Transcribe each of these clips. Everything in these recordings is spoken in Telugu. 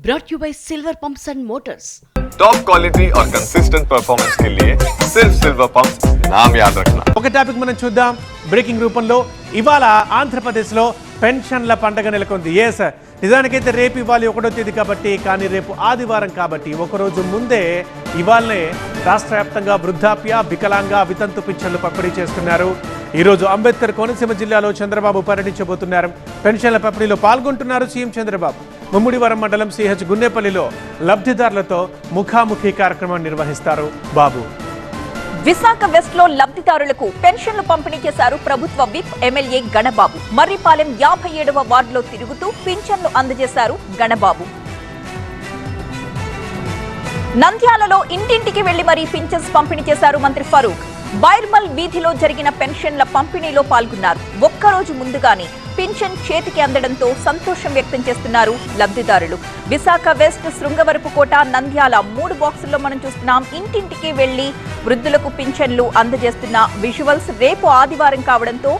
brought to you by Silver Pumps and Motors. Top quality और कंसिस्टेंट परफॉर्मेंस के लिए सिर्फ सिल्वर पंप्स नाम याद रखना। ఒక టాపిక్ మనం చూద్దాం బ్రేకింగ్ రూపంలో ఇవాళ ఆంధ్రప్రదేశ్లో పెన్షన్ల పండగ నెలకొంది. ఎస్, నిజానికైతే రేపు ఇవాళ 1వ తేదీ కాబట్టి, కానీ రేపు ఆదివారం కాబట్టి ఒకరోజు ముందే ఇవాళనే రాష్ట్ర వ్యాప్తంగా వృద్ధాప్య, వికలాంగ, వితంతు పింఛన్లు పంపిణీ చేస్తున్నారు. ఈరోజు అంబేద్కర్ కోనసీమ జిల్లాలో చంద్రబాబు పర్యటించబోతున్నారు. పెన్షన్ల పంపిణీలో పాల్గొంటున్నారు సీఎం చంద్రబాబు. ముమ్మిడివరం మండలం సిహెచ్ గున్నేపల్లిలో లబ్ధిదారులతో ముఖాముఖి కార్యక్రమం నిర్వహిస్తారు బాబు. విశాఖ వెస్ట్ లో లబ్ధిదారులకు పెన్షన్లు పంపిణీ చేశారు ప్రభుత్వ విప్ ఎమ్మెల్యే గణబాబు. మర్రిపాలెం 57వ వార్డులో తిరుగుతూ పింఛన్లు అందజేశారు గణబాబు. నంద్యాలలో ఇంటింటికి వెళ్లి మరీ పింఛన్స్ పంపిణీ చేశారు మంత్రి ఫరూక్. బైర్మల్ వీధిలో జరిగిన పెన్షన్ల పంపిణీలో పాల్గొన్నారు. ఒక్కరోజు ముందుగానే పింఛన్ చేతికి అందడంతో సంతోషం వ్యక్తం చేస్తున్నారు లబ్ధిదారులు. విశాఖ వెస్ట్, శృంగవరపుకోట, నంద్యాల 3 బాక్సుల్లో మనం చూస్తున్నాం. ఇంటింటికి వెళ్లి వృద్ధులకు పింఛన్లు అందజేస్తున్న విజువల్స్. రేపు ఆదివారం కావడంతో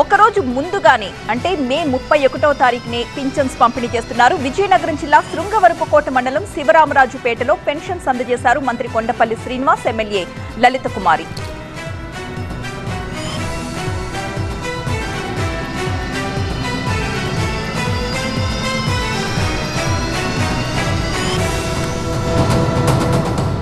ఒకరోజు ముందుగానే అంటే మే 31వ తారీఖునే పింఛన్స్ పంపిణీ చేస్తున్నారు. విజయనగరం జిల్లా శృంగవరపుకోట మండలం శివరామరాజుపేటలో పెన్షన్స్ అందజేశారు మంత్రి కొండపల్లి శ్రీనివాస్, ఎమ్మెల్యే లలిత కుమారి.